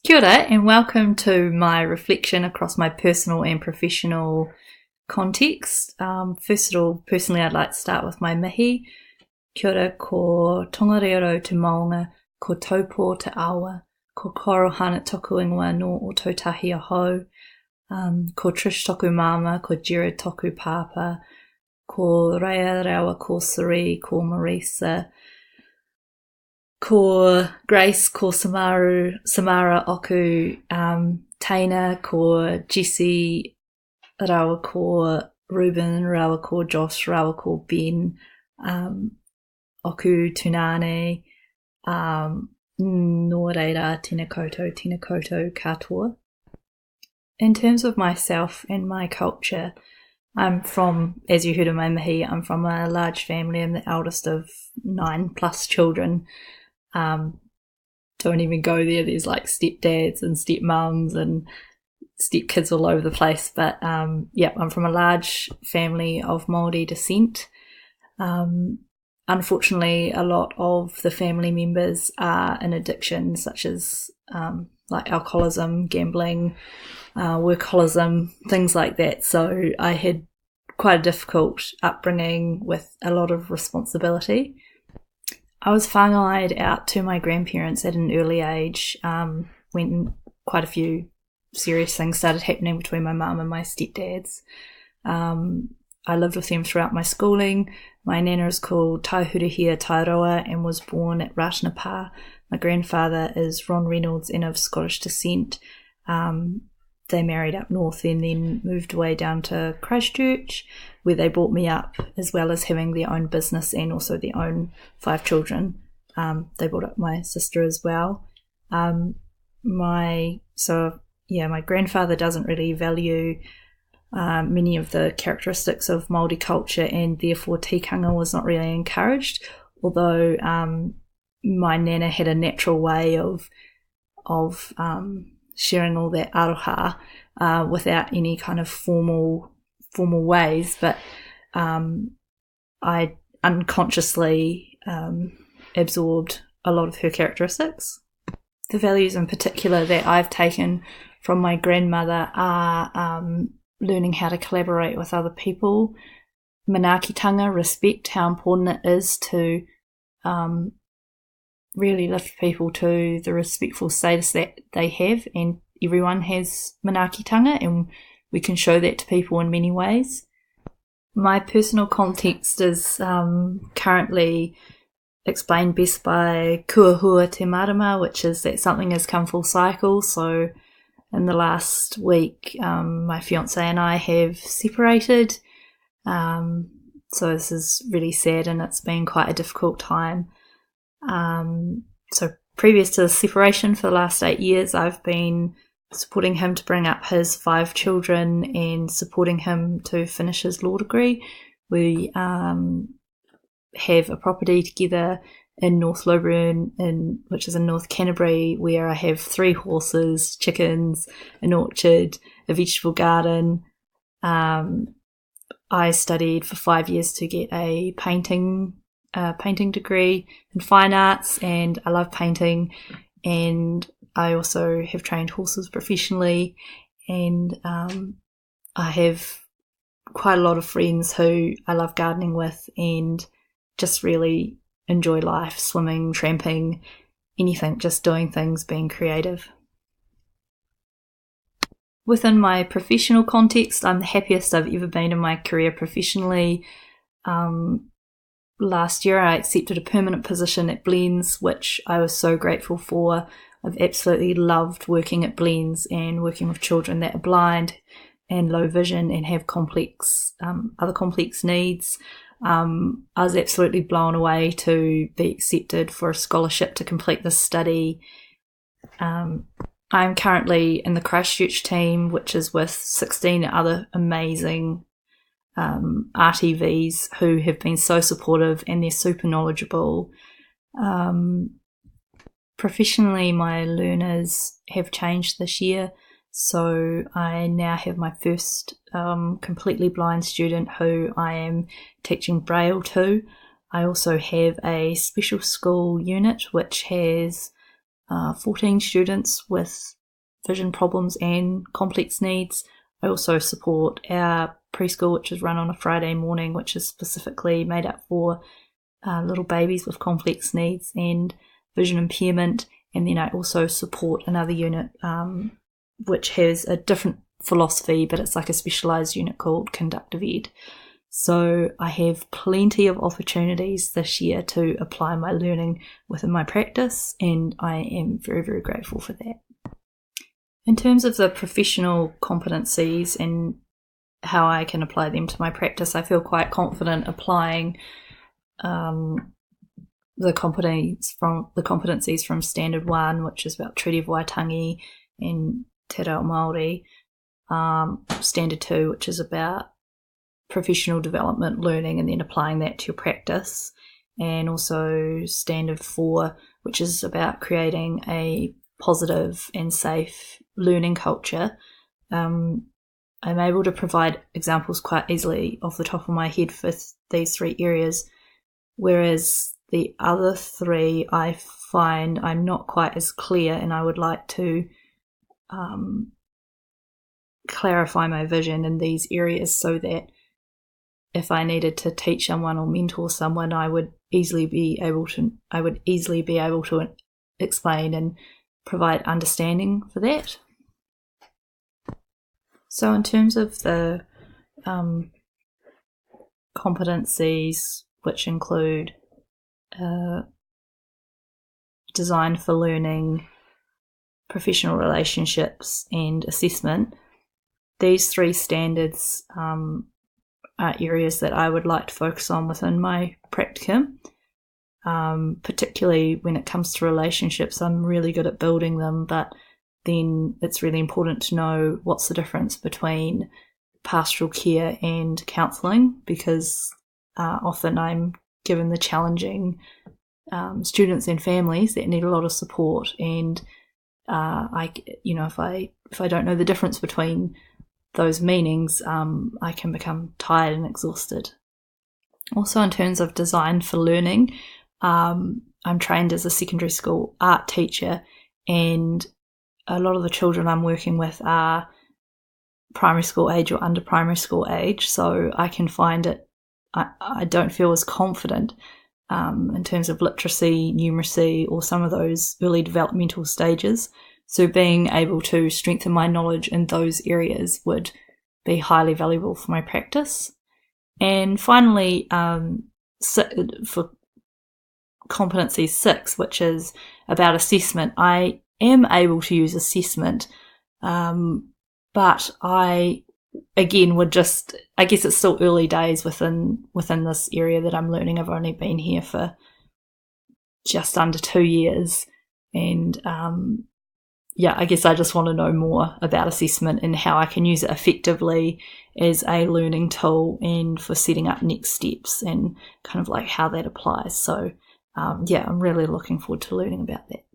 Kia ora and welcome to my reflection across my personal and professional context. First of all, personally, I'd like to start with my mihi. Kia ora ko tongareiro te maunga, ko taupō te awa, ko korohana toku ingoa no o tautahi ahau, ko Trish toku mama, ko Jared toku papa, ko Rhea Rawa, ko Sari, ko Marisa, ko Grace, ko Samara oku, Taina, ko Jessie, rawa ko Ruben, rawa ko Josh, rawa ko Ben, oku Tunane, nō reira, tēnā koutou katoa. In terms of myself and my culture, I'm from, as you heard in my mihi, I'm from a large family. I'm the eldest of 9+ children. Don't even go there. There's like stepdads and stepmums and stepkids all over the place. But I'm from a large family of Māori descent. Unfortunately, a lot of the family members are in addiction, such as like alcoholism, gambling, workaholism, things like that. So I had quite a difficult upbringing with a lot of responsibility. I was whāngai out to my grandparents at an early age when quite a few serious things started happening between my mum and my stepdads. I lived with them throughout my schooling. My nana is called Taihurihia Tairoa and was born at Ratanapa. My grandfather is Ron Reynolds and of Scottish descent. They married up north and then moved away down to Christchurch, where they brought me up, as well as having their own business and also their own 5 children. They brought up my sister as well. My grandfather doesn't really value many of the characteristics of Māori culture, and therefore tikanga was not really encouraged, although my nana had a natural way of sharing all that aroha without any kind of formal ways, but I unconsciously absorbed a lot of her characteristics. The values in particular that I've taken from my grandmother are learning how to collaborate with other people, manaakitanga, respect, how important it is to really lift people to the respectful status that they have, and everyone has manaakitanga and we can show that to people in many ways. My personal context is currently explained best by kua hua te marama, which is that something has come full cycle. So in the last week, my fiancé and I have separated. So this is really sad and it's been quite a difficult time. So previous to the separation for the last 8 years, I've been supporting him to bring up his 5 children and supporting him to finish his law degree. We have a property together in North Loburn, which is in North Canterbury, where I have 3 horses, chickens, an orchard, a vegetable garden. I studied for 5 years to get a painting degree in fine arts, and I love painting, and I also have trained horses professionally, and I have quite a lot of friends who I love gardening with and just really enjoy life, swimming, tramping, anything, just doing things, being creative. Within my professional context, I'm the happiest I've ever been in my career professionally. Last year I accepted a permanent position at Blends, which I was so grateful for. I've absolutely loved working at Blends and working with children that are blind and low vision and have other complex needs. I was absolutely blown away to be accepted for a scholarship to complete this study. I'm currently in the Christchurch team, which is with 16 other amazing RTVs who have been so supportive and they're super knowledgeable. Professionally, my learners have changed this year, so I now have my first completely blind student who I am teaching Braille to. I also have a special school unit which has 14 students with vision problems and complex needs. I also support our preschool, which is run on a Friday morning, which is specifically made up for little babies with complex needs and vision impairment. And then I also support another unit which has a different philosophy, but it's like a specialised unit called Conductive Ed. So I have plenty of opportunities this year to apply my learning within my practice, and I am very, very grateful for that. In terms of the professional competencies and how I can apply them to my practice, I feel quite confident applying the competencies from Standard 1, which is about Treaty of Waitangi and Te Reo Māori, Standard 2, which is about professional development learning and then applying that to your practice, and also Standard 4, which is about creating a positive and safe learning culture. I'm able to provide examples quite easily off the top of my head for these 3 areas, whereas the other 3 I find I'm not quite as clear, and I would like to clarify my vision in these areas so that if I needed to teach someone or mentor someone, I would easily be able to explain and provide understanding for that. So in terms of the competencies, which include design for learning, professional relationships, and assessment, these 3 standards are areas that I would like to focus on within my practicum. Particularly when it comes to relationships, I'm really good at building them, but then it's really important to know what's the difference between pastoral care and counselling, because often I'm given the challenging students and families that need a lot of support, and if I don't know the difference between those meanings, I can become tired and exhausted. Also, in terms of design for learning, I'm trained as a secondary school art teacher, and a lot of the children I'm working with are primary school age or under primary school age, so I can find it, I don't feel as confident in terms of literacy, numeracy, or some of those early developmental stages. So being able to strengthen my knowledge in those areas would be highly valuable for my practice. And finally, for competency 6, which is about assessment, I am able to use assessment, but I guess it's still early days within this area that I'm learning. I've only been here for just under 2 years, and I guess I just want to know more about assessment and how I can use it effectively as a learning tool and for setting up next steps and kind of like how that applies. So I'm really looking forward to learning about that.